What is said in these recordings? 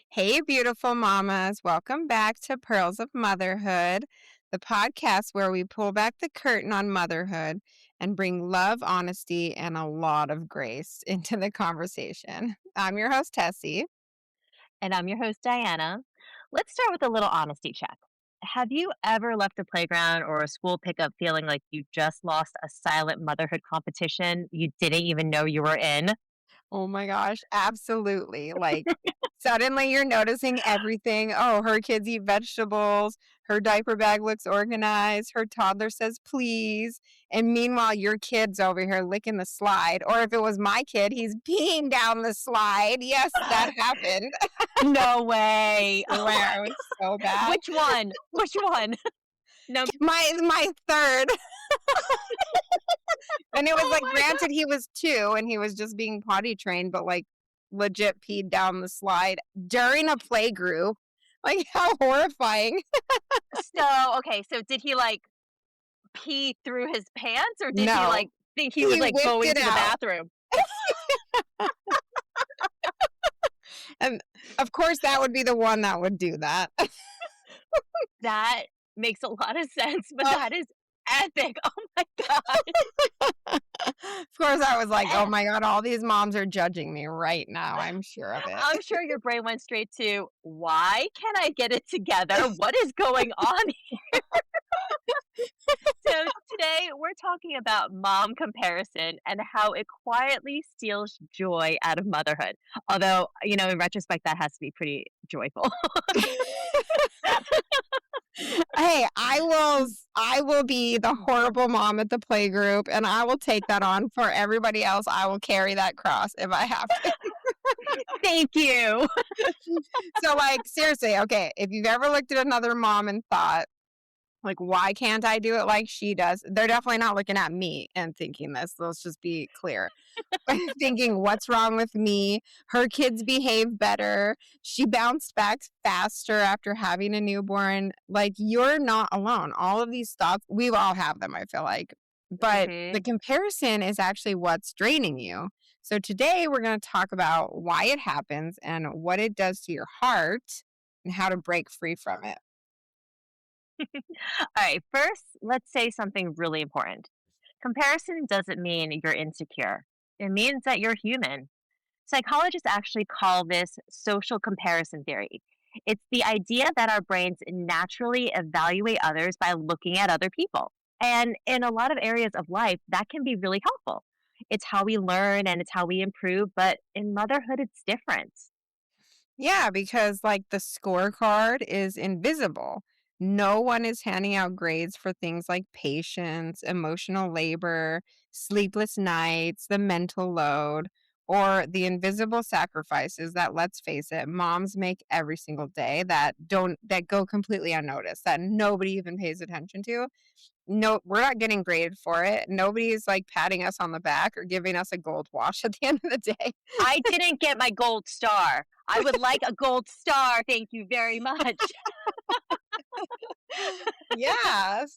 Hey, beautiful mamas. Welcome back to Pearls of Motherhood, the podcast where we pull back the curtain on motherhood and bring love, honesty, and a lot of grace into the conversation. I'm your host, Tessie. And I'm your host, Diana. Let's start with a little honesty check. Have you ever left a playground or a school pickup feeling like you just lost a silent motherhood competition you didn't even know you were in? Oh my gosh, absolutely. Suddenly you're noticing everything. Oh, her kids eat vegetables. Her diaper bag looks organized. Her toddler says please. And meanwhile, your kid's over here licking the slide. Or if it was my kid, he's peeing down the slide. Yes, that happened. No way. I swear, it was so bad. Which one? Which one? No. My third. And it was Oh my granted, he was 2 and he was just being potty trained, but legit peed down the slide during a play group. How horrifying. Okay, so did he pee through his pants or did he No, think he he was whipped going it to the out. bathroom? And of course, that would be the one that would do that. That makes a lot of sense, but Oh. that is epic. Oh my God. Of course, I was like, oh my God, all these moms are judging me right now. I'm sure of it. I'm sure your brain went straight to, why can't I get it together? What is going on here? So today we're talking about mom comparison and how it quietly steals joy out of motherhood. Although, in retrospect, that has to be pretty joyful. Hey, I will be the horrible mom at the playgroup, and I will take that on for everybody else. I will carry that cross if I have to. Thank you. So, seriously, okay, if you've ever looked at another mom and thought, why can't I do it like she does? They're definitely not looking at me and thinking this. Let's just be clear. Thinking, what's wrong with me? Her kids behave better. She bounced back faster after having a newborn. You're not alone. All of these thoughts, we all have them, I feel like. But the comparison is actually what's draining you. So today we're going to talk about why it happens and what it does to your heart and how to break free from it. All right, first, let's say something really important. Comparison doesn't mean you're insecure, it means that you're human. Psychologists actually call this social comparison theory. It's the idea that our brains naturally evaluate others by looking at other people. And in a lot of areas of life, that can be really helpful. It's how we learn and it's how we improve, but in motherhood, it's different. Yeah, because the scorecard is invisible. No one is handing out grades for things like patience, emotional labor, sleepless nights, the mental load, or the invisible sacrifices that, let's face it, moms make every single day that go completely unnoticed, that nobody even pays attention to. No, we're not getting graded for it. Nobody's patting us on the back or giving us a gold wash at the end of the day. I didn't get my gold star. I would like a gold star. Thank you very much. Yes.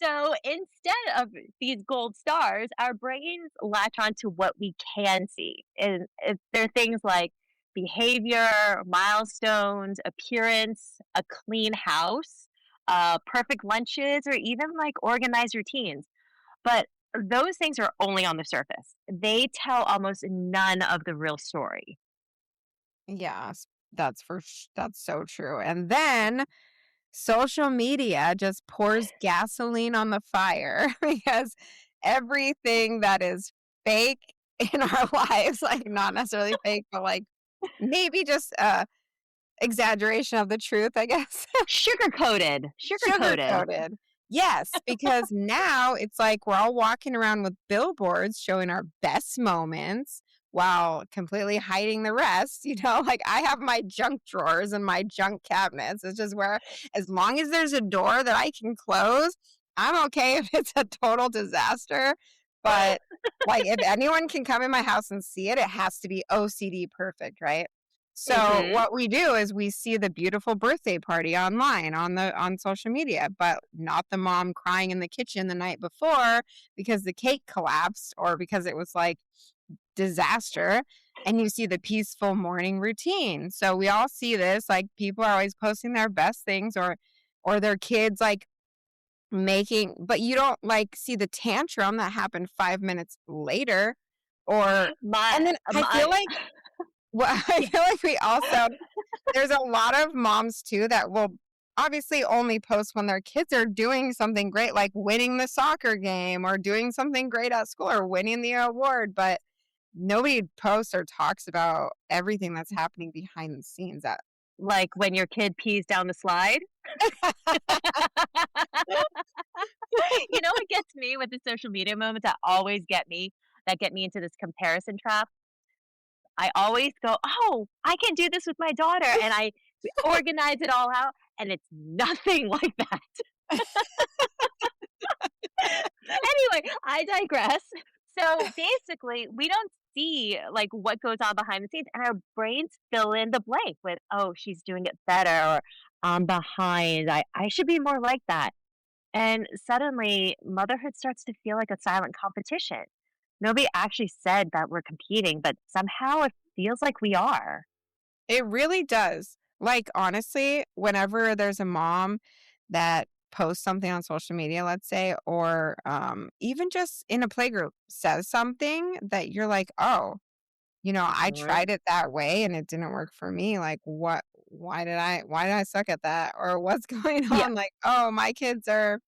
So instead of these gold stars, our brains latch on to what we can see. And there are things like behavior, milestones, appearance, a clean house, perfect lunches, or even organized routines. But those things are only on the surface. They tell almost none of the real story. Yes, that's so true. And then social media just pours gasoline on the fire because everything that is fake in our lives, not necessarily fake, but maybe just exaggeration of the truth, I guess. Sugar coated. Sugar coated. Sugar-coated. Yes, because now it's we're all walking around with billboards showing our best moments while completely hiding the rest. I have my junk drawers and my junk cabinets. It's just where, as long as there's a door that I can close, I'm okay if it's a total disaster. But if anyone can come in my house and see it, it has to be OCD perfect, right? So what we do is we see the beautiful birthday party online on social media, but not the mom crying in the kitchen the night before because the cake collapsed or because it was disaster. and you see the peaceful morning routine. So we all see this, like people are always posting their best things or their kids like making, but you don't like see the tantrum that happened 5 minutes later or My and then I feel my like well, I yeah. feel like we also there's a lot of moms too that will obviously only post when their kids are doing something great, like winning the soccer game or doing something great at school or winning the award, but nobody posts or talks about everything that's happening behind the scenes. That Like when your kid pees down the slide. You know what gets me with the social media moments that always that get me into this comparison trap? I always go, "Oh, I can do this with my daughter," and I organize it all out, and it's nothing like that. Anyway, I digress. So basically, we don't see like what goes on behind the scenes, and our brains fill in the blank with, "Oh, she's doing it better," or "I'm behind. I should be more like that." And suddenly, motherhood starts to feel like a silent competition. Nobody actually said that we're competing, but somehow it feels like we are. It really does. Like, honestly, whenever there's a mom that posts something on social media, let's say, or even just in a playgroup says something that you're like, oh, I Mhm. tried it that way and it didn't work for me. Like, why did I suck at that? Or what's going Yeah. on? Like, oh, my kids are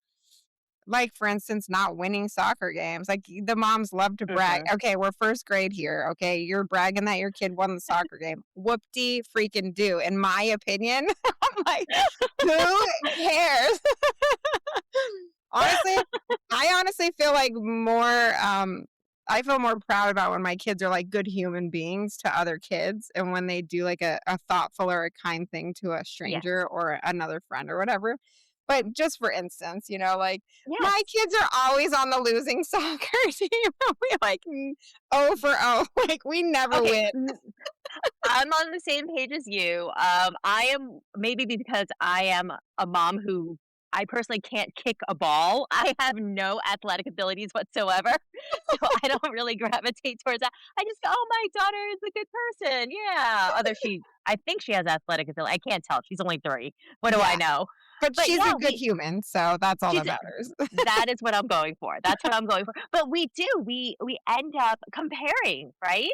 like, for instance, not winning soccer games. Like, the moms love to brag. Mhm. Okay, we're first grade here. Okay, you're bragging that your kid won the soccer game. Whoop-de freaking do. In my opinion, I'm like, who cares? Honestly, I honestly feel like I feel more proud about when my kids are like good human beings to other kids and when they do like a thoughtful or a kind thing to a Yes. stranger or another friend or whatever. But just for instance, like my Yes. kids are always on the losing soccer team. We like 0 for 0. Like we never Okay. win. I'm on the same page as you. I am maybe because I am a mom who I personally can't kick a ball. I have no athletic abilities whatsoever. So I don't really gravitate towards that. I just go, oh, my daughter is a good person. Yeah. Although I think she has athletic ability. I can't tell. She's only 3. What do I Yeah. know? But But she's yeah, a good human, so that's all she's, that matters. that is what I'm going for. That's what I'm going for. But we end up comparing, right?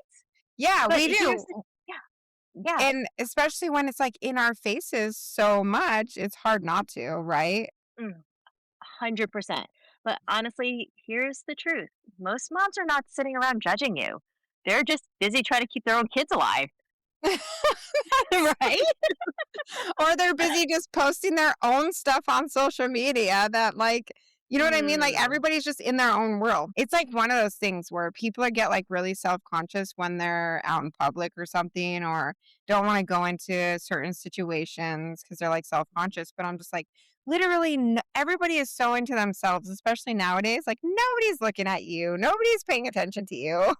Yeah, But we here's do. the, yeah, yeah. And especially when it's, like, in our faces so much, it's hard not to, right? 100%. But honestly, here's the truth. Most moms are not sitting around judging you. They're just busy trying to keep their own kids alive, right? Or they're busy just posting their own stuff on social media that, like you know what I mean? Like, Mm, everybody's just in their own world. It's like one of those things where people get, like, really self-conscious when they're out in public or something or don't wanna go into certain situations because 'cause they're, like, self-conscious, but I'm just like, literally everybody is so into themselves, especially nowadays, like, nobody's looking at you. Nobody's paying attention to you.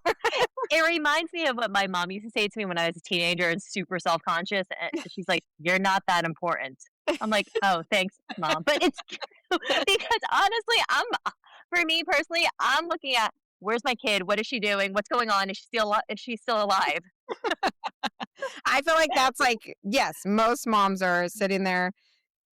it reminds me of what my mom used to say to me when I was a teenager and super self-conscious. She's like, "You're not that important." I'm like, "Oh, thanks, mom." But it's true because honestly, for me personally, I'm looking at where's my kid? What is she doing? What's going on? Is she still alive? I feel like that's, like yes, most moms are sitting there.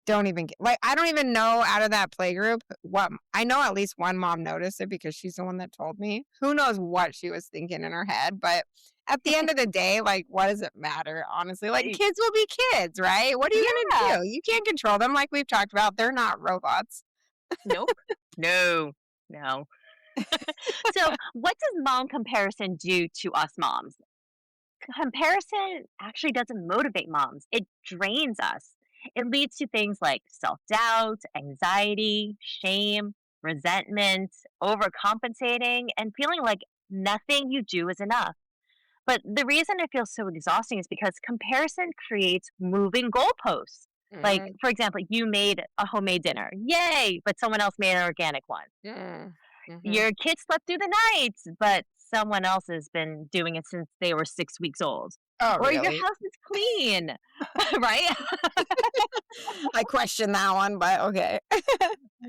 Don't even get like, I don't even know out of that playgroup what I know at least one mom noticed it because she's the one that told me. Who knows what she was thinking in her head, but at the end of the day, like, what does it matter, honestly? Like, I- kids will be kids, right? What are you yeah. gonna do? You can't control them like we've talked about. They're not robots. Nope. No. No. So, what does mom comparison do to us moms? Comparison actually doesn't motivate moms, it drains us. It leads to things like self doubt, anxiety, shame, resentment, overcompensating, and feeling like nothing you do is enough. But the reason it feels so exhausting is because comparison creates moving goalposts. Like, Mm, for example, you made a homemade dinner. Yay! But someone else made an organic one. mm, mhm. Your kid slept through the night, but someone else has been doing it since they were 6 weeks old. Oh, Or your really? house is clean, right? I question that one, but okay.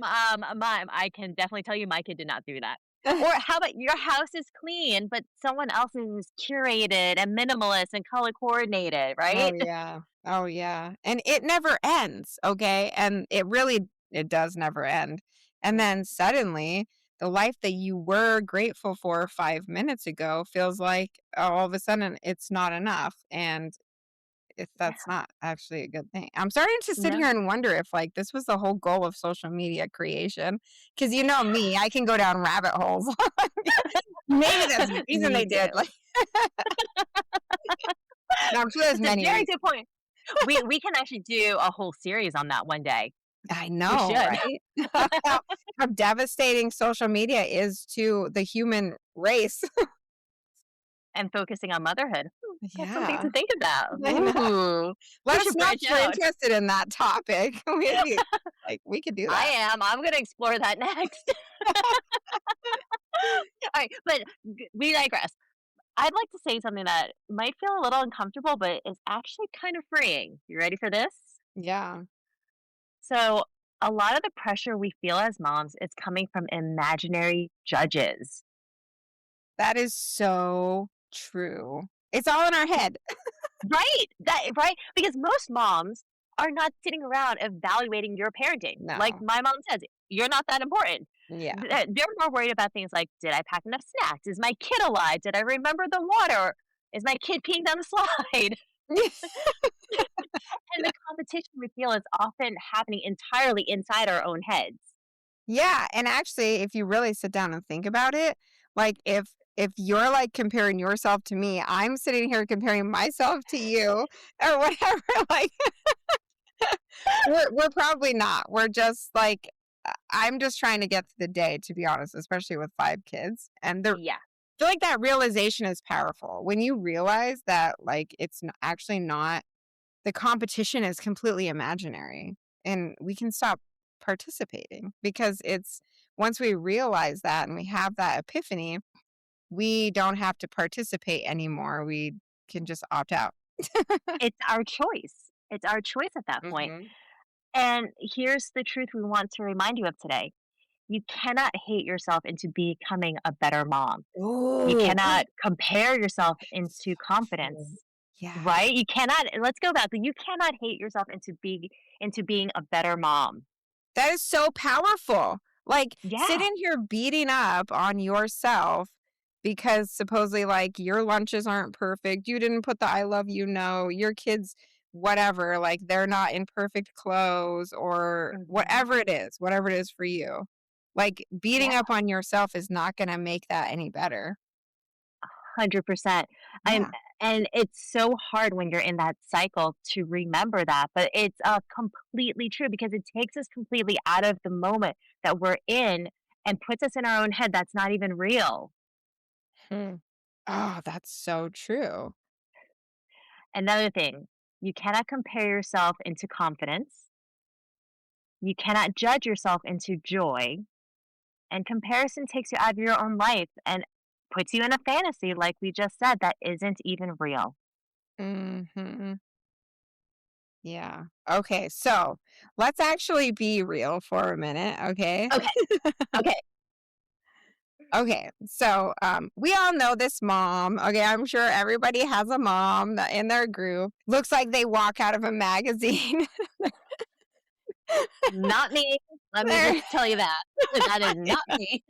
I can definitely tell you my kid did not do that. Or how about your house is clean, but someone else's is curated and minimalist and color coordinated, Oh, right? yeah. Oh, yeah. And it never ends, okay? And it does never end. And then suddenly, the life that you were grateful for 5 minutes ago feels like all of a sudden it's not enough, and that's Yeah. not actually a good thing. I'm starting to sit No. here and wonder if, like, this was the whole goal of social media creation. Because you know me, I can go down rabbit holes. Maybe that's the reason Me they did, too. like and I'm sure there's That's a many very reasons. good point. We can actually do a whole series on that one day. I We know, should. right? How devastating social media is to the human race. And focusing on motherhood. That's something Yeah, to think about. I know. Ooh, we Let us should know if branch you're out. interested in that topic. We could do I that. am. I'm gonna explore that next. Alright, but we digress. I'd like to say something that might feel a little uncomfortable, but is actually kind of freeing. You ready for this? Yeah, So, a lot of the pressure we feel as moms is coming from imaginary judges. that is so true. It's all in our head. Right. Right? Because most moms are not sitting around evaluating your parenting. Like No. my mom says, you're not that important. Yeah. They're more worried about things like, did I pack enough snacks? Is my kid alive? Did I remember the water? Is my kid peeing down the slide? And the competition we feel is often happening entirely inside our own heads. Yeah, and actually, if you really sit down and think about it, like, if you're, like, comparing yourself to me, I'm sitting here comparing myself to you or whatever, like, we're probably not. We're just, like I'm just trying to get through the day, to be honest, especially with 5 kids, and I Yeah, feel like that realization is powerful. When you realize that, like, it's n actually not the competition is completely imaginary, and we can stop participating because it's once we realize that and we have that epiphany, we don't have to participate anymore. We can just opt out. it's our choice. It's our choice at that point. Mhm. And here's the truth we want to remind you of today. You cannot hate yourself into becoming a better mom. You Ooh. cannot compare yourself into confidence, True. Yes. right? You cannot let's go back. You cannot hate yourself into being a better mom. That is so powerful. Like, Yeah. sitting here beating up on yourself because supposedly, like, your lunches aren't perfect, you didn't put the "I love you" note, your kids whatever, like, they're not in perfect clothes or Mhm. whatever it is for you. Like, beating Yeah, up on yourself is not gonna make that any better. 100%. I'm Yeah. and it's so hard when you're in that cycle to remember that, but it's, completely true because it takes us completely out of the moment that we're in and puts us in our own head that's not even real. Hmm. Oh, that's so true. Another thing, you cannot compare yourself into confidence. You cannot judge yourself into joy. And comparison takes you out of your own life and puts you in a fantasy, like we just said, that isn't even real. Mhm. Yeah. Okay, so let's actually be real for a minute, okay? Okay. Okay. Okay, so we all know this mom. Okay, I'm sure everybody has a mom that in their group. Looks like they walk out of a magazine. Not me. Let me Their just tell you that. That is not me.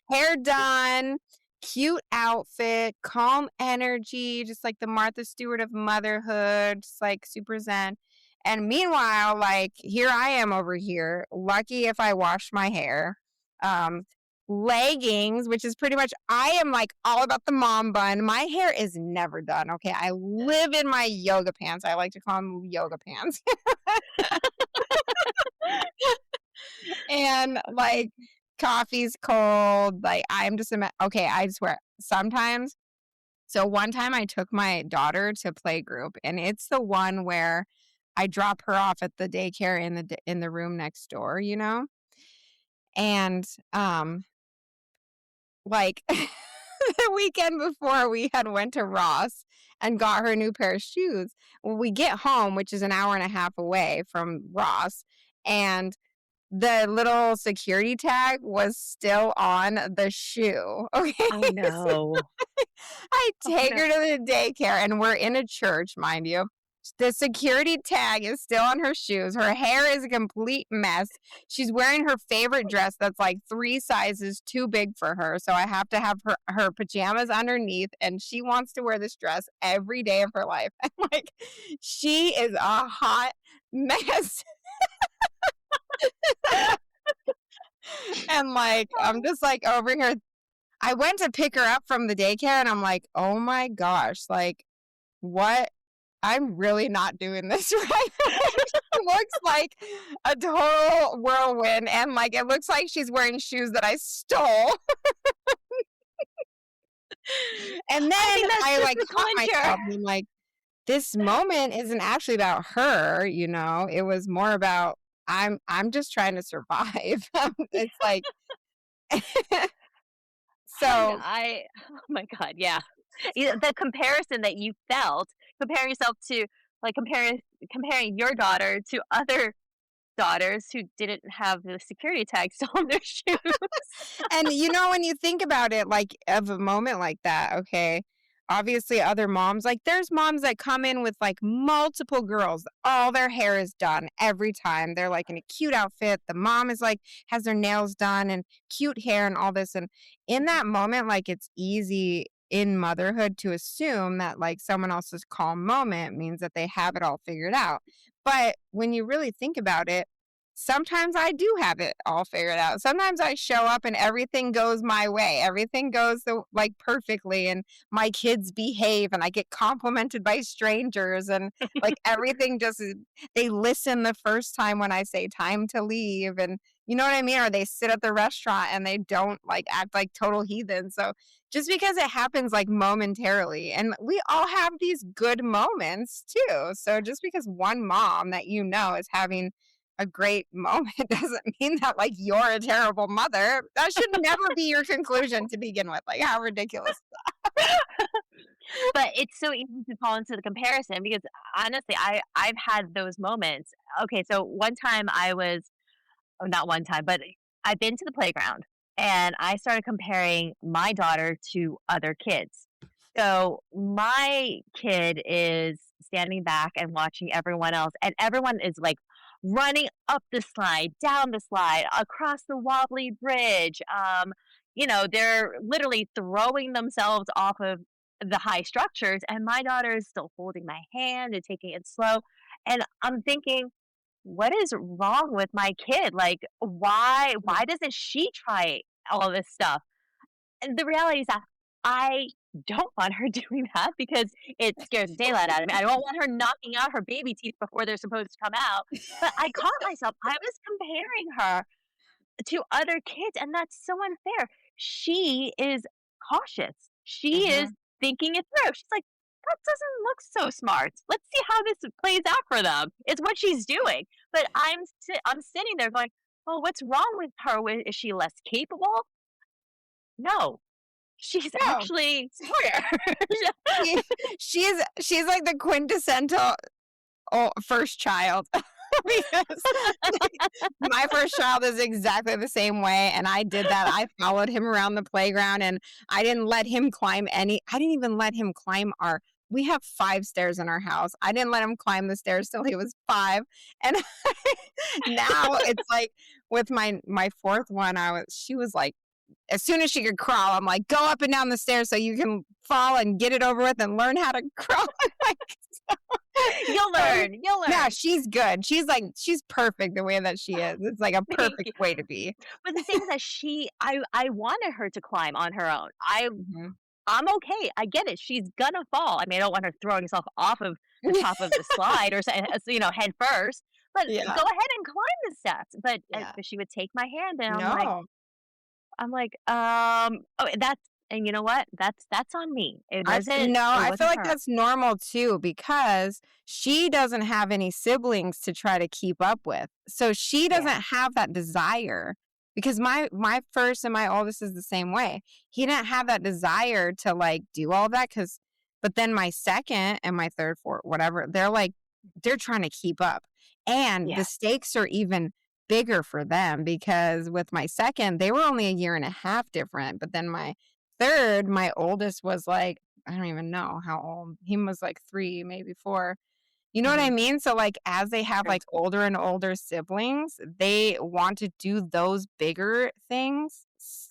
hair done, cute outfit, calm energy, just like the Martha Stewart of motherhood, just like super zen. And meanwhile, like here I am over here, lucky if I wash my hair. Um, leggings, which is pretty much I am like all about the mom bun. My hair is never done. Okay. I live in my yoga pants. I like to call them yoga pants. And like coffee's cold. Like I'm just okay. I swear sometimes. So one time I took my daughter to play group, and it's the one where I drop her off at the daycare in in the room next door, you know, and like the weekend before we had went to Ross and got her a new pair of shoes. Well, we get home, which is an hour and a half away from Ross, and the little security tag was still on the shoe. Okay. Oh, no. I Oh, take no. her to the daycare and we're in a church, mind you. The security tag is still on her shoes. Her hair is a complete mess. She's wearing her favorite dress that's like 3 sizes too big for her. So I have to have her pajamas underneath, and she wants to wear this dress every day of her life. And like, she is a hot mess. And like, I'm just like over here. I went to pick her up from the daycare and I'm like, oh my gosh, like, what? I'm really not doing this right. She looks like a total whirlwind, and like it looks like she's wearing shoes that I stole. And then I think that's I like typical caught and sure. myself and I'm like, this moment isn't actually about her, you know. It was more about I'm just trying to survive. It's like so Oh my God, yeah. The comparison that you felt, comparing yourself to, like, comparing your daughter to other daughters who didn't have the security tag still on their shoes. and you know, when you think about it, like of a moment like that, okay, obviously other moms, like there's moms that come in with like multiple girls, all their hair is done every time. They're like in a cute outfit. The mom is like, has their nails done and cute hair and all this. And in Mhm. that moment, like it's easy in motherhood to assume that like someone else's calm moment means that they have it all figured out. But when you really think about it, sometimes I do have it all figured out. Sometimes I show up and everything goes my way. Everything goes like perfectly and my kids behave and I get complimented by strangers and like everything just they listen the first time when I say time to leave, and you know what I mean, or they sit at the restaurant and they don't like act like total heathens. So just because it happens like momentarily, and we all have these good moments too. So just because one mom that you know is having a great moment doesn't mean that like you're a terrible mother. That should never be your conclusion to begin with. Like how ridiculous. But it's so easy to fall into the comparison because honestly, I've had those moments. Okay, so one time I was, oh, not one time, but I've been to the playground and I started comparing my daughter to other kids. So my kid is standing back and watching everyone else, and everyone is like running up the slide, down the slide, across the wobbly bridge. They're literally throwing themselves off of the high structures, and my daughter is still holding my hand and taking it slow. And I'm thinking, what is wrong with my kid? Like, why doesn't she try all this stuff? And the reality is that I don't want her doing that because it scares the daylight out of me. I don't want her knocking out her baby teeth before they're supposed to come out. But I caught myself. I was comparing her to other kids, and that's so unfair. She is cautious. She is Mhm. thinking it through. She's like, that doesn't look so smart. Let's see how this plays out for them. It's what she's doing. But I'm sitting there going, well, what's wrong with her? Is she less capable? No, she's No, actually smarter. she, she's like the quintessential first child. Because my first child is exactly the same way, and I did that. I followed him around the playground, and I didn't let him climb any. I didn't even let him climb our. We have 5 stairs in our house. I didn't let him climb the stairs till he was 5, and now it's like with my fourth one, she was like, as soon as she could crawl, I'm like, go up and down the stairs so you can fall and get it over with and learn how to crawl. Like, You'll so, learn. You'll yeah, learn. she's good. She's perfect the way that she is. It's like a Thank you. perfect way to be. But the thing is that I wanted her to climb on her own. Mhm. I'm okay. I get it. She's gonna fall. I mean, I don't want her throwing herself off of the top of the slide or head first. But go Yeah, ahead and climb the steps. But yeah. but she would take my hand, and No. I'm like, oh, and you know what? That's on me. No, It I feel wasn't like her. that's normal too because she doesn't have any siblings to try to keep up with. So she Yeah, doesn't have that desire because my first and my oldest is the same way. He didn't have that desire to like do all that cuz but then my second and my third, fourth, whatever, they're trying to keep up. And the yeah, stakes are even bigger for them because with my second, they were only a year and a half different. But then my third, my oldest was like, I don't even know how old. He was like 3, maybe 4. You know what I Mhm. mean? So, like, as they have, Sure. like, older and older siblings, they want to do those bigger things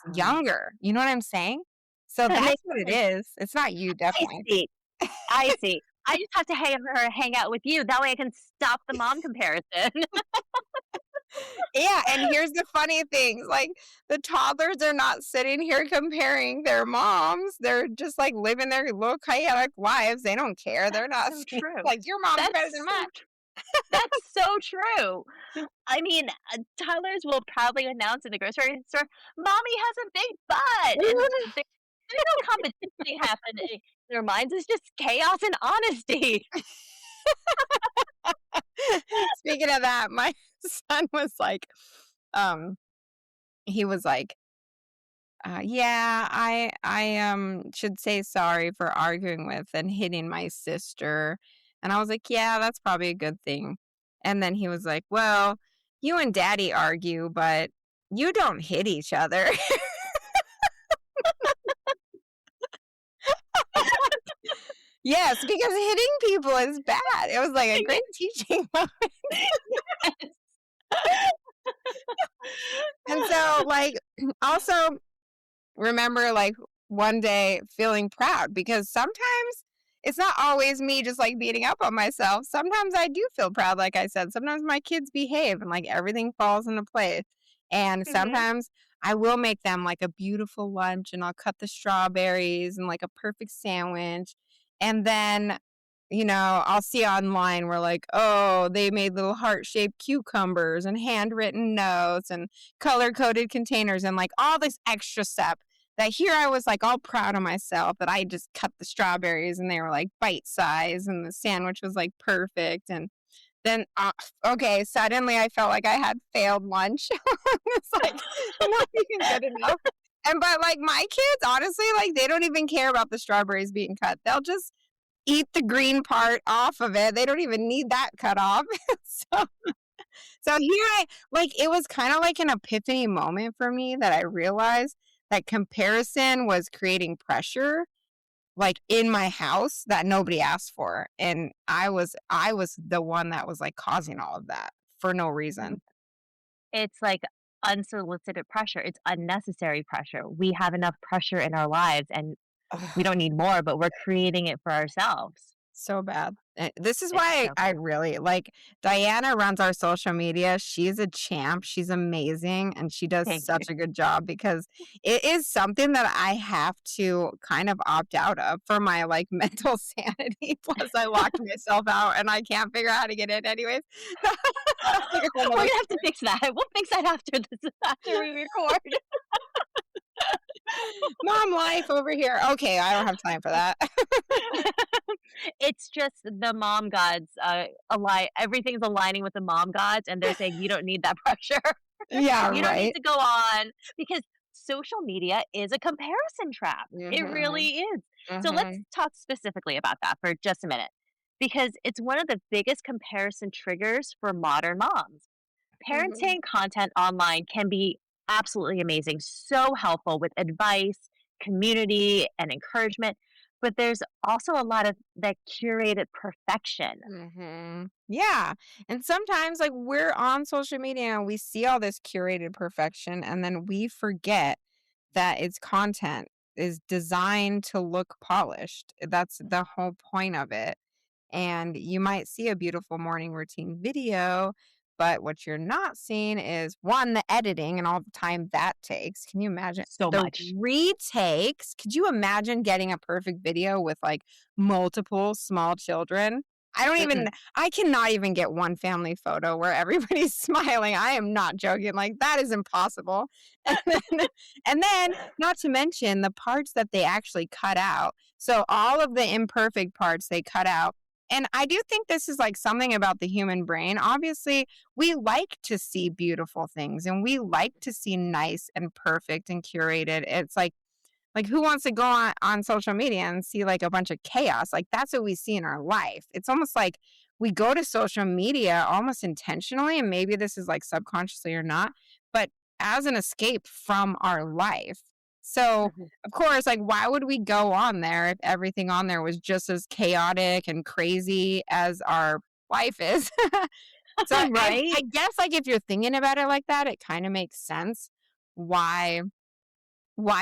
Ah. younger. You know what I'm saying? So That that's makes what it sense. is. It's not you, I definitely. see. I see. I just have to hang out with you. That way I can stop the mom comparison. Yeah, and here's the funny thing, like, the toddlers are not sitting here comparing their moms. They're just, like, living their little chaotic lives. They don't care. They're That's not so saying, true. like, "Your mom's better than That's so mine." tr That's so true. I mean, toddlers will probably announce in the grocery store, "Mommy has a big butt," and there's no competition happening in their minds, it's just chaos and honesty. Speaking of that, my son was like, um, he was like, yeah, I should say sorry for arguing with and hitting my sister." And I was like, "Yeah, that's probably a good thing." And then he was like, "Well, you and daddy argue, but you don't hit each other." Yes, because hitting people is bad. It was like a great teaching moment. Yes. And so, like, also remember, like, one day feeling proud because sometimes it's not always me just, like, beating up on myself. Sometimes I do feel proud, like I said. Sometimes my kids behave and, like, everything falls into place. And Mhm. sometimes I will make them, like, a beautiful lunch, and I'll cut the strawberries and, like, a perfect sandwich. And then, I'll see online where, like, oh, they made little heart-shaped cucumbers and handwritten notes and color-coded containers and, like, all this extra stuff that here I was like all proud of myself that I just cut the strawberries and they were like bite size and the sandwich was like perfect. And then, okay, suddenly I felt like I had failed lunch. It's like not even good enough. And but like my kids, honestly, like they don't even care about the strawberries being cut. They'll just eat the green part off of it. They don't even need that cut off. so so here I like it was kind of like an epiphany moment for me that I realized that comparison was creating pressure like in my house that nobody asked for. And I was the one that was like causing all of that for no reason. It's like unsolicited pressure. It's unnecessary pressure. We have enough pressure in our lives and we don't need more, but we're creating it for ourselves. So bad. This is It's why so I really like Diana runs our social media. She's a champ. She's amazing and she does thank you. such a good job because it is something that I have to kind of opt out of for my like mental sanity. Plus I locked myself out and I can't figure out how to get in anyways. That's like a whole We're nother gonna have to fix that. We'll fix that after this after we record. mom life over here. Okay, I don't have time for that. It's just the mom gods, everything's aligning with the mom gods, and they're saying, "You don't need that pressure. Yeah, You don't need right. to go on," because social media is a comparison trap. It Mhm. really is. So let's Mhm. talk specifically about that for just a minute, because it's one of the biggest comparison triggers for modern moms. Mhm. Parenting content online can be absolutely amazing, so helpful with advice, community, and encouragement. But there's also a lot of that curated perfection. Mhm. Yeah, and sometimes, like, we're on social media and we see all this curated perfection, and then we forget that its content is designed to look polished. That's the whole point of it. And you might see a beautiful morning routine video, but what you're not seeing is one, the editing and all the time that takes. Can you imagine So the much. retakes? Could you imagine getting a perfect video with like multiple small children? I don't even, Mm-mm. I cannot even get one family photo where everybody's smiling. I am not joking. Like, that is impossible. And then, not to mention the parts that they actually cut out. So, all of the imperfect parts they cut out and I do think this is like something about the human brain. Obviously, we like to see beautiful things and we like to see nice and perfect and curated. It's like Like, who wants to go on social media and see like a bunch of chaos? Like, that's what we see in our life. It's almost like we go to social media almost intentionally, and maybe this is like subconsciously or not, but as an escape from our life. So, Mhm. of course, like, why would we go on there if everything on there was just as chaotic and crazy as our life is? So I Right? guess, like, if you're thinking about it like that, it kinda makes sense why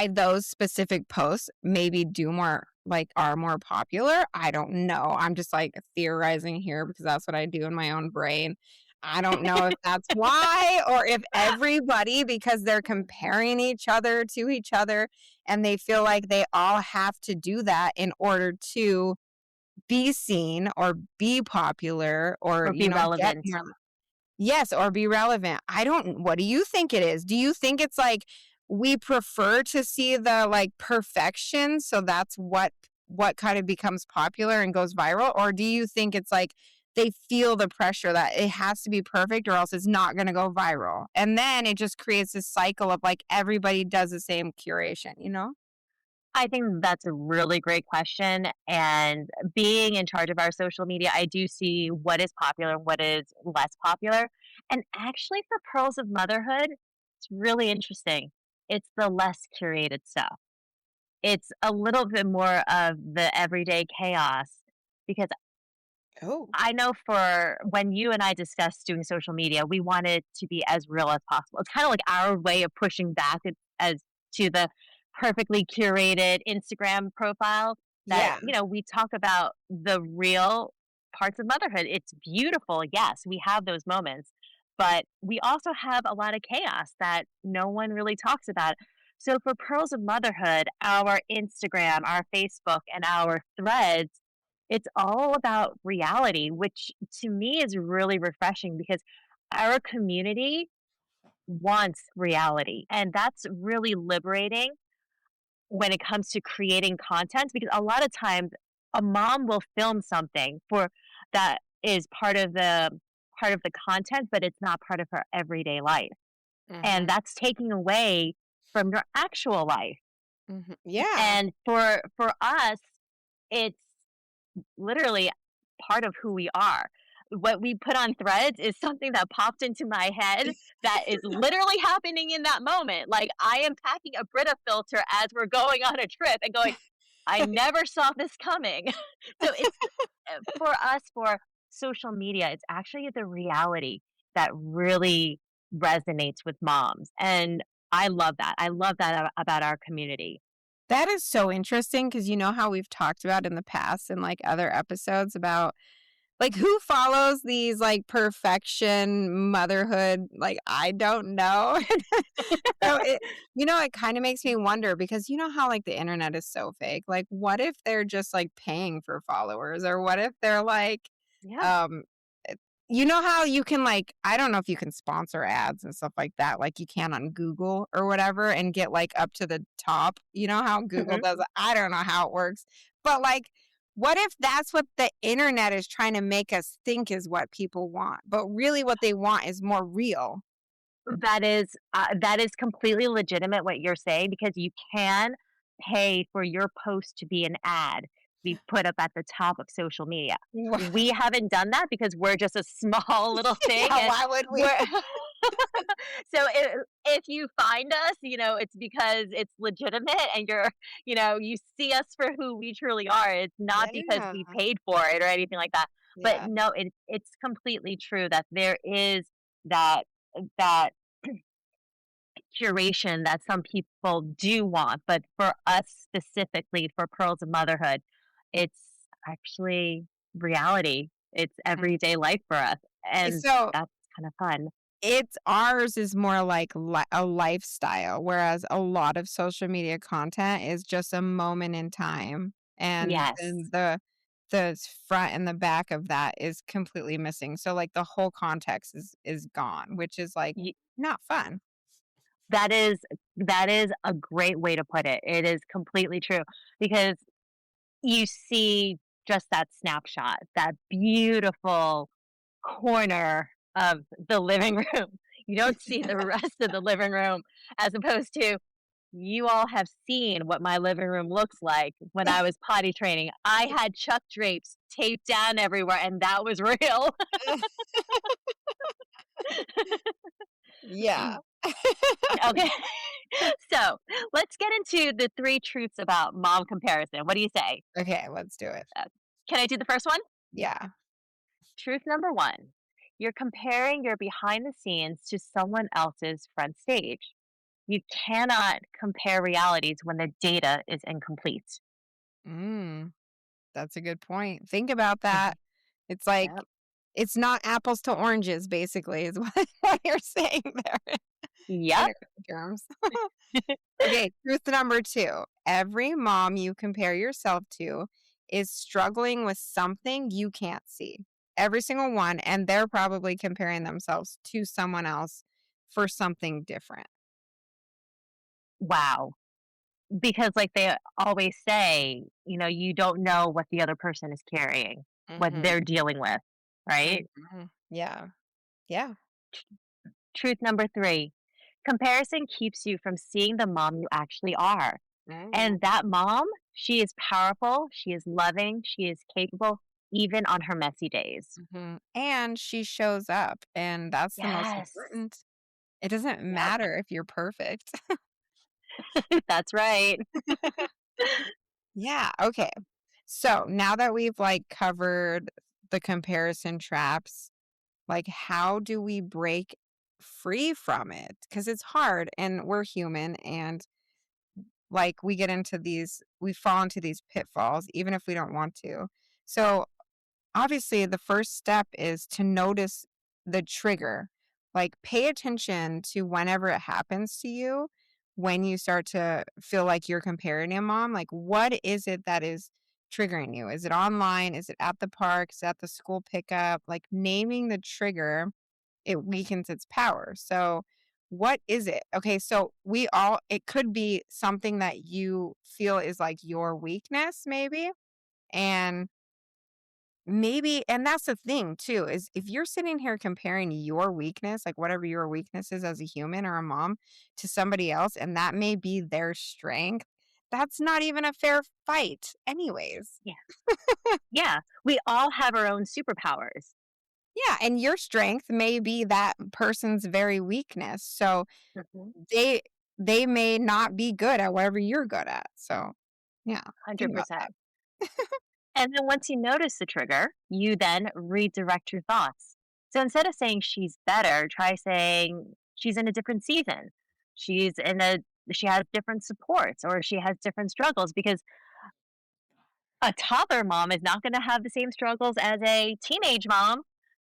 those specific posts maybe do more like, are more popular. I don't know. I'm just, like, theorizing here because that's what I do in my own brain. I don't know if that's why or if everybody because they're comparing each other to each other, and they feel like they all have to do that in order to be seen or be popular or, Or be get relevant. more. Yes, or be relevant. I don't what do you think it is? Do you think it's like we prefer to see the, like, perfection, so that's what kind of becomes popular and goes viral? Or do you think it's like they feel the pressure that it has to be perfect or else it's not gonna go viral? And then it just creates this cycle of, like, everybody does the same curation, you know? I think that's a really great question. And being in charge of our social media, I do see what is popular and what is less popular. And actually, for Pearls of Motherhood, it's really interesting. It's the less curated stuff. It's a little bit more of the everyday chaos because Oh. I know for when you and I discussed doing social media, we wanted to be as real as possible. It's kind of like our way of pushing back as to the perfectly curated Instagram profile that, Yeah. we talk about the real parts of motherhood. It's beautiful. Yes, we have those moments, but we also have a lot of chaos that no one really talks about. So for Pearls of Motherhood, our Instagram, our Facebook, and our threads, it's all about reality, which to me is really refreshing because our community wants reality. And that's really liberating when it comes to creating content because a lot of times a mom will film something for that is part of the content, but it's not part of her everyday life. And Mhm. that's taking away from your actual life. Mhm. Yeah. And for us, it's literally part of who we are. What we put on threads is something that popped into my head that is literally happening in that moment. Like I am packing a Brita filter as we're going on a trip and going, I never saw this coming. So it's for us for social media, it's actually the reality that really resonates with moms. And I love that. I love that about our community. That is so interesting because you know how we've talked about in the past in, like, other episodes about, like, who follows these, like, perfection motherhood, like, I don't know. So it kinda makes me wonder because you know how, like, the internet is so fake? Like, what if they're just, like, paying for followers? Or what if they're, like, Yeah. um, eh you know how you can, like I don't know if you can sponsor ads and stuff like that, like you can on Google or whatever and get, like, up to the top? You know how Google does it? I don't know how it works, but, like, what if that's what the internet is trying to make us think is what people want, but really what they want is more real? That is completely legitimate what you're saying because you can pay for your post to be an ad, to be put up at the top of social media. We haven't done that because we're just a small little thing Yeah, and why would we? we're so if you find us, it's because it's legitimate and you see us for who we truly are. It's not because Yeah, we paid for it or anything like that. But yeah. no, it's completely true that there is that curation that some people do want, but for us specifically for Pearls of Motherhood, it's actually reality. It's Mm. everyday life for us, and So that's kind of fun. it's ours is more like a lifestyle, whereas a lot of social media content is just a moment in time, and Yes. then the front and the back of that is completely missing. So like the whole context is gone, which is like Y not fun. that is that is a great way to put it. It is completely true because you see just that snapshot, that beautiful corner of the living room. You don't see the rest of the living room as opposed to You all have seen what my living room looks like when I was potty training. I had chuck drapes taped down everywhere, and that was real. Yeah. Okay. So let's get into the three truths about mom comparison. What do you say? Okay, let's do it. Uh, can I do the first one? Yeah. Truth number one, you're comparing your behind the scenes to someone else's front stage. You cannot compare realities when the data is incomplete. Mm, that's a good point. Think about Mhm. that. It's like Yep. it's not apples to oranges, basically, is what you're saying there in Yep. earthly terms. Okay, truth number two. Every mom you compare yourself to is struggling with something you can't see. Every single one. And they're probably comparing themselves to someone else for something different. Wow. Because, like they always say, you don't know what the other person is carrying, what Hmm. they're dealing with, right? Yeah. Yeah. Truth number three, comparison keeps you from seeing the mom you actually are. Mm. And that mom, she is powerful, she is loving, she is capable, even on her messy days. And she shows up, and that's the most Yes. important. It doesn't Yep. matter if you're perfect. That's right. Yeah. Okay. So now that we've like covered the comparison traps, like how do we break free from it? Because it's hard and we're human and like we fall into these pitfalls, even if we don't want to. So obviously, the first step is to notice the trigger. Like, pay attention to whenever it happens to you, when you start to feel like you're comparing to mom. Like, what is it that is triggering you? Is it online? Is it at the park? Is it at the school pickup? Like, naming the trigger, it weakens its power. So, what is it? Okay, so it could be something that you feel is like your weakness, maybe. And maybe and that's the thing too, is if you're sitting here comparing your weakness, like whatever your weakness is as a human or a mom, to somebody else, and that may be their strength, that's not even a fair fight anyways. Yeah. Yeah. We all have our own superpowers. Yeah, and your strength may be that person's very weakness. So Mhm. they they may not be good at whatever you're good at. So yeah, think about 100%. that. And then once you notice the trigger, you then redirect your thoughts. So instead of saying she's better, try saying she's in a different season. She's in a she has different supports or she has different struggles because a toddler mom is not going to have the same struggles as a teenage mom.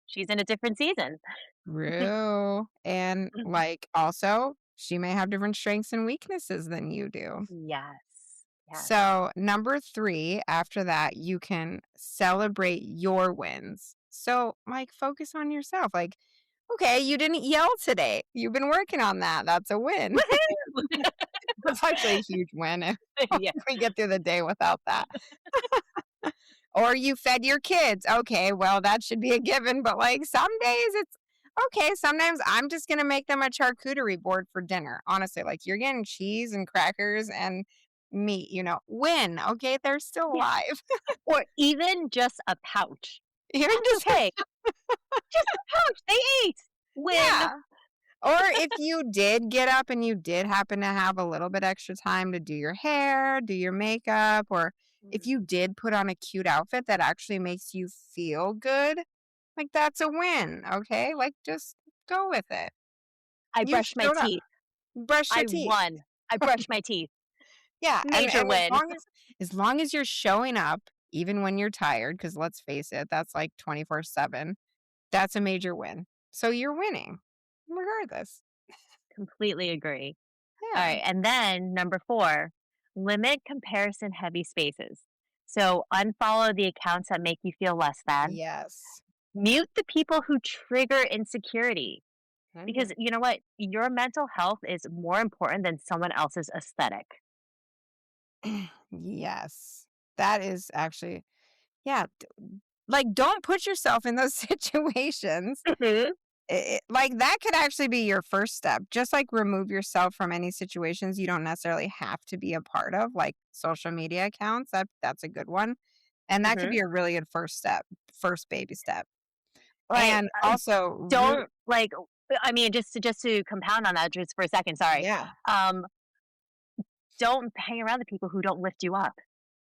She's in a different season. True. And like also, she may have different strengths and weaknesses than you do. Yes. Yes. So, number 3, after that, you can celebrate your wins. So, like, focus on yourself. Like, okay, you didn't yell today. You've been working on that. That's a win. Woohoo! That's actually a huge win if Yeah. we get through the day without that. Or you fed your kids. Okay, well, that should be a given. But like some days it's okay. Sometimes I'm just going to make them a charcuterie board for dinner. Honestly, like you're getting cheese and crackers and meat, win. Okay, they're still Yeah. alive. Or even just a pouch. Even That's just, okay. Just a pouch. They ate. Win. yeah. Or if you did get up and you did happen to have a little bit extra time to do your hair, do your makeup, or if you did put on a cute outfit that actually makes you feel good, like that's a win, okay? Like just go with it. I You brushed my showed up. teeth. Brush your I teeth. won. I brushed my teeth. Yeah, and Major and win. as long as you're showing up even when you're tired, because let's face it, that's like 24/7, that's a major win. So you're winning regardless. Completely agree. All Yeah. right. And then number four, limit comparison heavy spaces. So unfollow the accounts that make you feel less than. Yes. Mute the people who trigger insecurity. Because Mhm. you know what? Your mental health is more important than someone else's aesthetic. Yes. That is actually yeah, like, don't put yourself in those situations. like that could actually be your first step. Just like remove yourself from any situations you don't necessarily have to be a part of, like social media accounts. That's a good one. And that could Hmm. be a really good first step, first baby step. Like, And also root don't like. I mean, just to compound on that, just for a second. Sorry. yeah. Um, don't hang around the people who don't lift you up.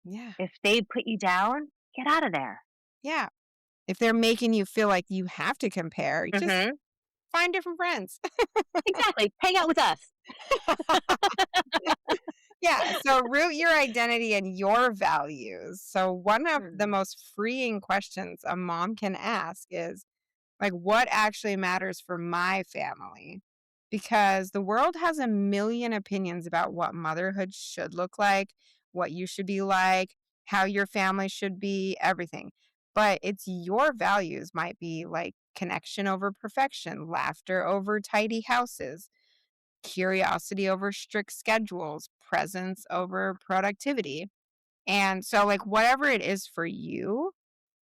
Yeah. If they put you down, get out of there. Yeah. If they're making you feel like you have to compare, just Hmm. find different friends. Exactly. Hang out with us. Yeah, so root your identity and your values. So one of the Mm. most freeing questions a mom can ask is like, what actually matters for my family? Because the world has a million opinions about what motherhood should look like, what you should be like, how your family should be, everything. But it's your values might be like connection over perfection, laughter over tidy houses, curiosity over strict schedules, presence over productivity. And so, like, whatever it is for you,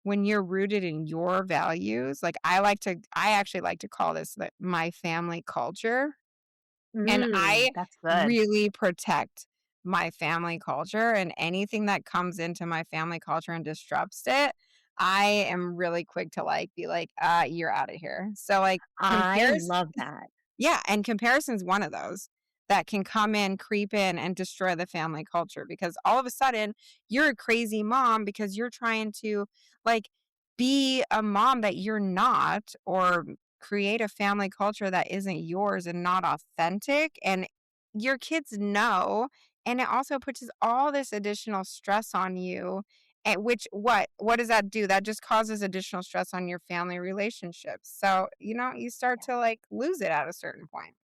when you're rooted in your values, like, I actually like to call this like my family culture. And Mm, I that's good. really protect my family culture, and anything that comes into my family culture and disrupts it, I am really quick to like be like, you're out of here. So, like, I comparison love that. yeah, and comparison's one of those that can come in, creep in, and destroy the family culture because all of a sudden you're a crazy mom because you're trying to like be a mom that you're not or create a family culture that isn't yours and not authentic. And your kids know. And it also puts all this additional stress on you. And which what does that do? That just causes additional stress on your family relationships. So, you start to like lose it at a certain point.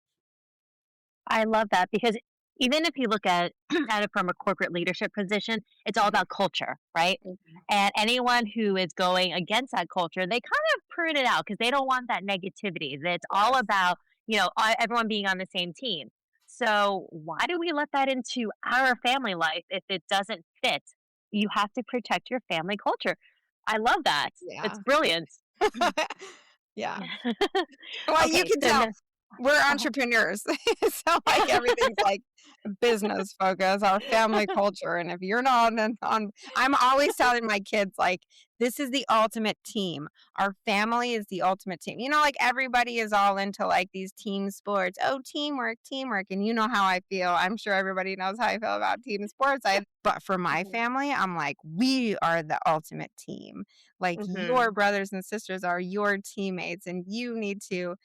I love that because even if you look at at it from a corporate leadership position, it's all Mhm, about culture, right? mhm. And anyone who is going against that culture, they kind of prune it out because they don't want that negativity. It's all Yes. about, everyone being on the same team. So why do we let that into our family life if it doesn't fit? You have to protect your family culture. I love that. It's Yeah. brilliant. Yeah. Well, you Okay, can so tell now, we're uh-huh. entrepreneurs. So, like, everything's, like, business focus, our family culture, and if you're not on I'm always telling my kids, like, "This is the ultimate team. Our family is the ultimate team." Like, everybody is all into, like, these team sports. "Oh, teamwork, teamwork," and you know how I feel. I'm sure everybody knows how I feel about team sports. But for my Mhm, family, I'm like, "We are the ultimate team. Like, your mhm. brothers and sisters are your teammates, and you need to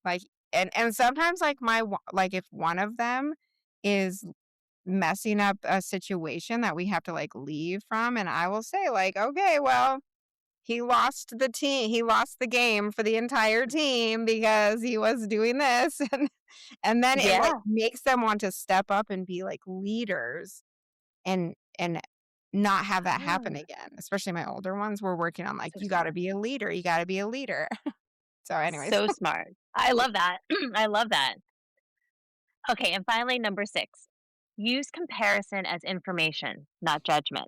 like and sometimes, like, like, if one of them is messing up a situation that we have to, like, leave from, and I will say, like, "Okay, well, he lost the game for the entire team because he was doing this," and then it, like, Yeah. makes them want to step up and be, like, leaders and not have that happen Ah, again, especially my older ones, we're working on, like, so "You gotta smart. be a leader, you gotta be a leader." So, anyways. So smart. I love that. I love that. Okay, and finally, number 6, use comparison as information, not judgment.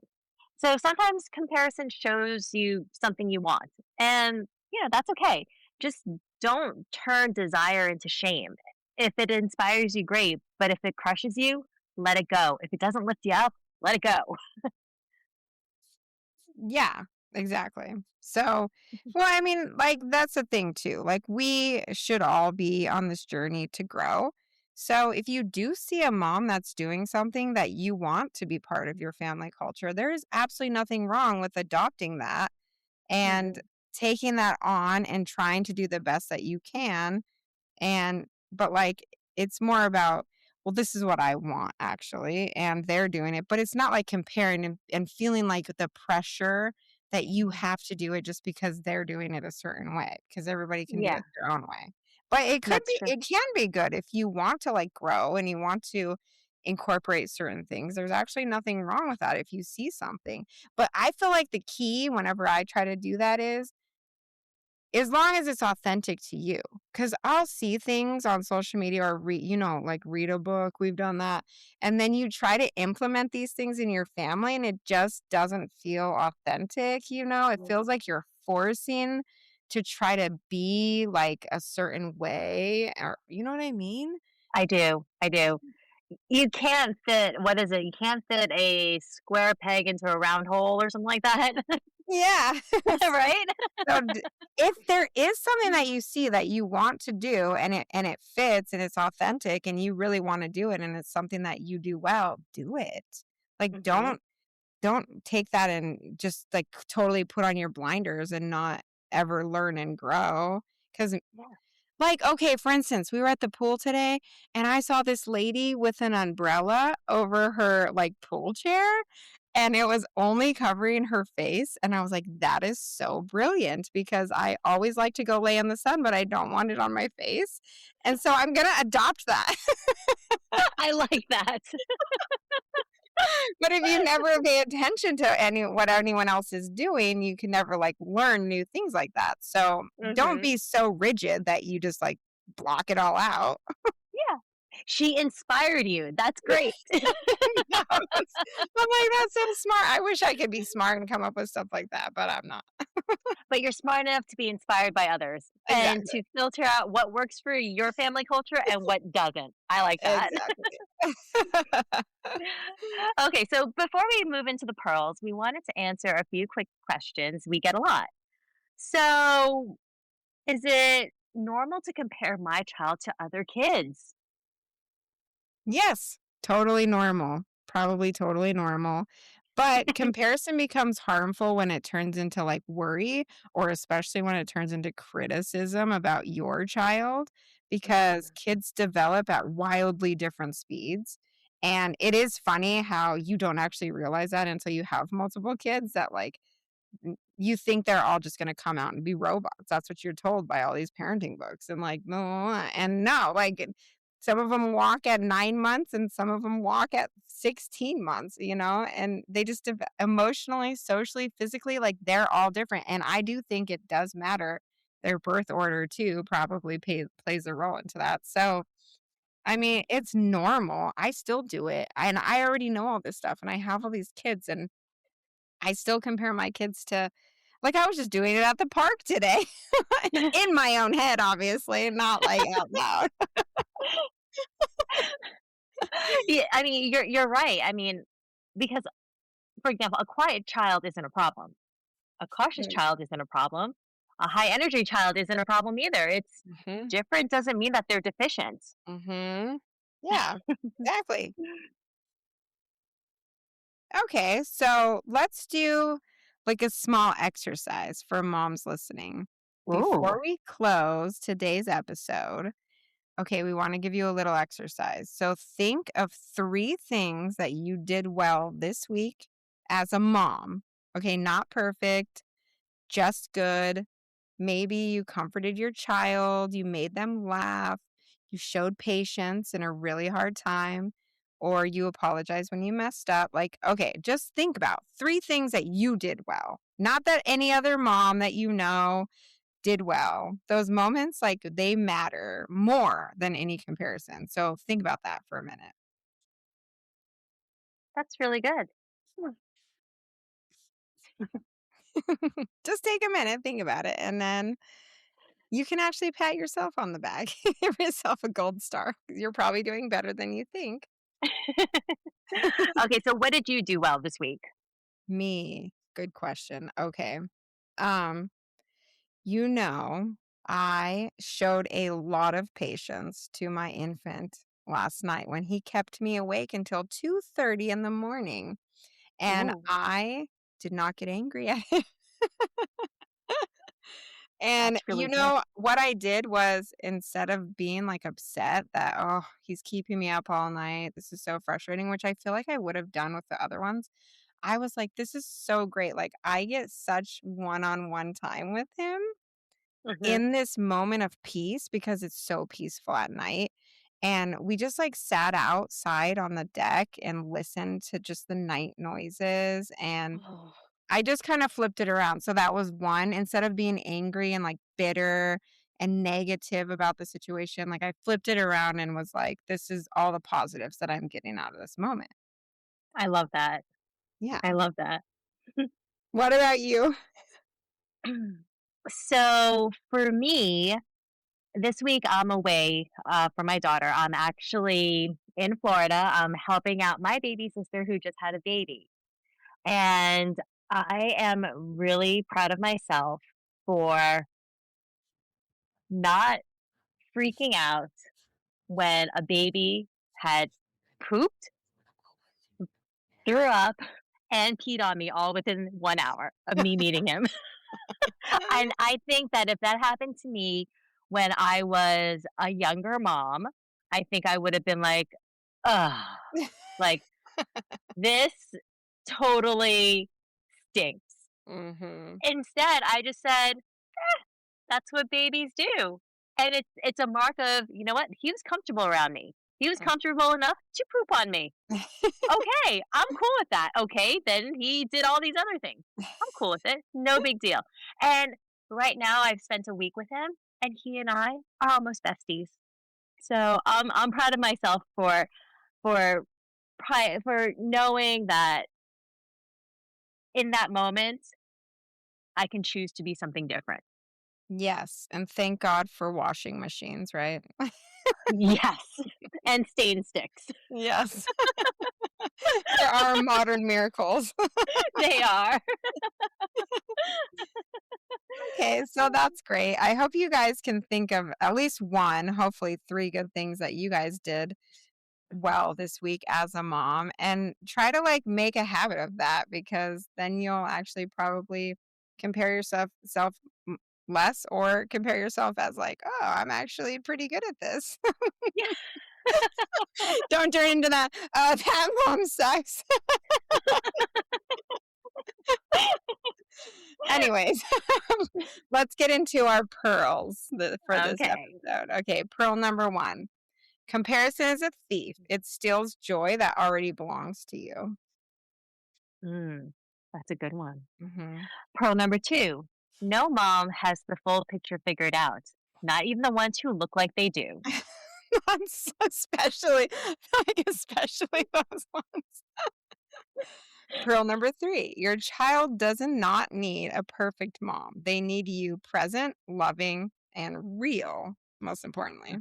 So sometimes comparison shows you something you want, and that's okay. Just don't turn desire into shame. If it inspires you, great. But if it crushes you, let it go. If it doesn't lift you up, let it go. Yeah, exactly. So, well, I mean, like, that's the thing too. Like, we should all be on this journey to grow. So, if you do see a mom that's doing something that you want to be part of your family culture, there is absolutely nothing wrong with adopting that and Mhm. taking that on and trying to do the best that you can but, like, it's more about, "Well, this is what I want, actually, and they're doing it," but it's not, like, comparing and feeling like the pressure that you have to do it just because they're doing it a certain way, because everybody can do Yeah, it their own way. But that's true. it can be good if you want to, like, grow and you want to incorporate certain things. There's actually nothing wrong with that if you see something. But I feel like the key whenever I try to do that is as long as it's authentic to you, because 'cause I'll see things on social media or like, read a book, we've done that, and then you try to implement these things in your family, and it just doesn't feel authentic, it feels like you're forcing to try to be like a certain way, or you know what I mean? I do, I do. You can't fit what is it? You can't fit a square peg into a round hole or something like that, Yeah. right? So if there is something that you see that you want to do and it fits and it's authentic and you really want to do it and it's something that you do well, do it. Like Mhm. don't take that and just like totally put on your blinders and not ever learn and grow. Cause Yeah. like, okay, for instance, we were at the pool today and I saw this lady with an umbrella over her like pool chair and it was only covering her face. And I was like, that is so brilliant because I always like to go lay in the sun, but I don't want it on my face. And so I'm going to adopt that. I like that. But if you never pay attention to what anyone else is doing, you can never like learn new things like that. So don't Mhm. be so rigid that you just like block it all out. Yeah. She inspired you. That's great. knows. I'm like, that's so smart. I wish I could be smart and come up with stuff like that, but I'm not. But you're smart enough to be inspired by others and Exactly. to filter out what works for your family culture and what doesn't. I like that. Exactly. Okay, so before we move into the pearls, we wanted to answer a few quick questions we get a lot. So, is it normal to compare my child to other kids? Yes, totally normal. Probably totally normal. But comparison becomes harmful when it turns into like worry, or especially when it turns into criticism about your child, because Mm, kids develop at wildly different speeds. And it is funny how you don't actually realize that until you have multiple kids that like you think they're all just gonna come out and be robots. That's what you're told by all these parenting books, and like, no, and no, like, some of them walk at 9 months and some of them walk at 16 months, and they just emotionally, socially, physically, like, they're all different, and I do think it does matter. Their birth order too probably plays a role into that, so, I mean, it's normal. I still do it, and I already know all this stuff, and I have all these kids, and I still compare my kids to like, I was just doing it at the park today mm. in my own head, obviously, not, like, out loud. Yeah, I mean, you're right. I mean, because for example, a quiet child isn't a problem. A cautious Mm, child isn't a problem. A high energy child isn't a problem either. It's mhm, different doesn't mean that they're deficient. mhm. Yeah, exactly. Okay, so let's do, like, a small exercise for moms listening. Ooh. Before we close today's episode, okay, we wanna give you a little exercise. So think of 3 things that you did well this week as a mom. Okay, not perfect, just good. Maybe you comforted your child, you made them laugh, you showed patience in a really hard time, or you apologized when you messed up. Like, okay, just think about 3 things that you did well. Not that any other mom that you know did well. Those moments, like, they matter more than any comparison. So think about that for a minute. That's really good. Just take a minute, think about it, and then you can actually pat yourself on the back. Give yourself a gold star. You're probably doing better than you think. Okay, so what did you do well this week? Me, good question. Okay. Um, you know, I showed a lot of patience to my infant last night when he kept me awake until 2:30 in the morning, and Ooh, I did not get angry at him. And that's really good. what I did was instead of being like upset that, oh, he's keeping me up all night, this is so frustrating, which I feel like I would have done with the other ones. I was like, this is so great. Like, I get such one on one time with him Mhm. in this moment of peace because it's so peaceful at night. And we just like sat outside on the deck and listened to just the night noises. And Oh, I just kind of flipped it around. So that was one. Instead of being angry and like bitter and negative about the situation, like I flipped it around and was like, this is all the positives that I'm getting out of this moment. I love that. Yeah. I love that. What about you? So for me, this week I'm away for my daughter. I'm actually in Florida. I'm helping out my baby sister who just had a baby. And I am really proud of myself for not freaking out when a baby had pooped, threw up, and peed on me all within 1 hour of me meeting him. And I think that if that happened to me when I was a younger mom, I think I would have been like, ugh, like this totally stinks. Mhm. Instead, I just said, that's what babies do. And it's a mark of, you know what? He was comfortable around me. He was comfortable enough to poop on me. Okay, I'm cool with that. Okay, then he did all these other things. I'm cool with it. No big deal. And right now I've spent a week with him and he and I are almost besties. So I'm proud of myself for for knowing that in that moment I can choose to be something different. Yes, and thank God for washing machines, right? Yes. And stain sticks. Yes. There are modern miracles. They are. Okay, so that's great. I hope you guys can think of at least one, hopefully 3 good things that you guys did well this week as a mom, and try to, like, make a habit of that, because then you'll actually probably compare yourself m less, or compare yourself as like, "Oh, I'm actually pretty good at this." Yeah. Don't turn into that, "That mom sucks." Anyways, let's get into our pearls for this Okay. episode. Okay, pearl number 1. Comparison is a thief. It steals joy that already belongs to you. That's a good one. Mhm. Pearl number 2. No mom has the full picture figured out. Not even the ones who look like they do. That's especially like, especially those ones. Pearl number 3. Your child does not need a perfect mom. They need you present, loving, and real, most importantly.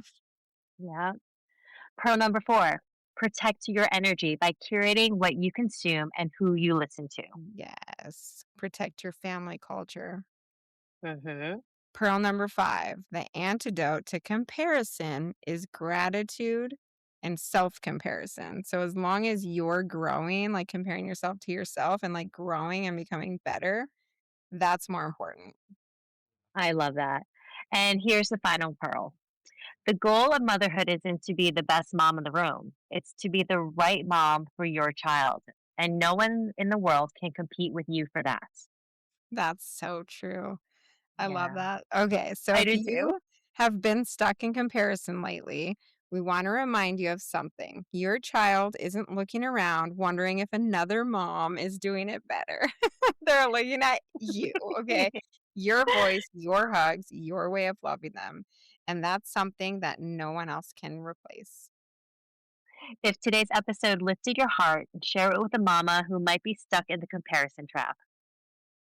Yeah. Pearl number 4. Protect your energy by curating what you consume and who you listen to. Yes. Protect your family culture. Mm-hmm. Pearl number 5. The antidote to comparison is gratitude and self comparison. So, as long as you're growing, like comparing yourself to yourself and like growing and becoming better, that's more important. I love that. And here's the final pearl. The goal of motherhood isn't to be the best mom in the room. It's to be the right mom for your child. And no one in the world can compete with you for that. That's so true. I love Yeah, that. Okay, so I if do too. you have been stuck in comparison lately, we want to remind you of something. Your child isn't looking around wondering if another mom is doing it better. They're looking at you, okay? Your voice, your hugs, your way of loving them. And that's something that no one else can replace. If today's episode lifted your heart, share it with a mama who might be stuck in the comparison trap.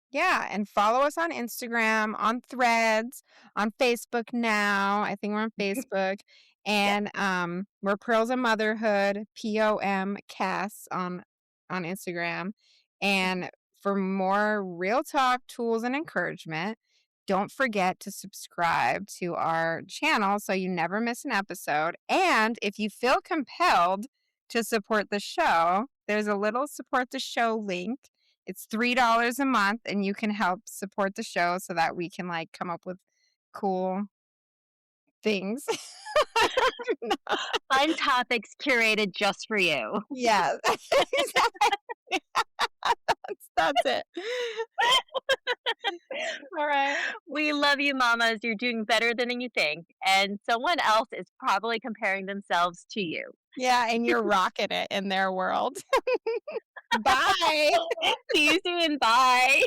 Yeah, and follow us on Instagram, on Threads, on Facebook now. I think we're on Facebook. Yeah. And we're Pearls of Motherhood, POM Casts on Instagram. And for more real talk tools and encouragement, don't forget to subscribe to our channel so you never miss an episode. And if you feel compelled to support the show, there's a little support the show link. It's $3 a month, and you can help support the show so that we can, like, come up with cool things. Fun topics curated just for you. Yeah. Exactly. That's it. Alright. We love you, mamas. You're doing better than you think. And someone else is probably comparing themselves to you. Yeah, and you're rocking it in their world. Bye. See you soon. Bye.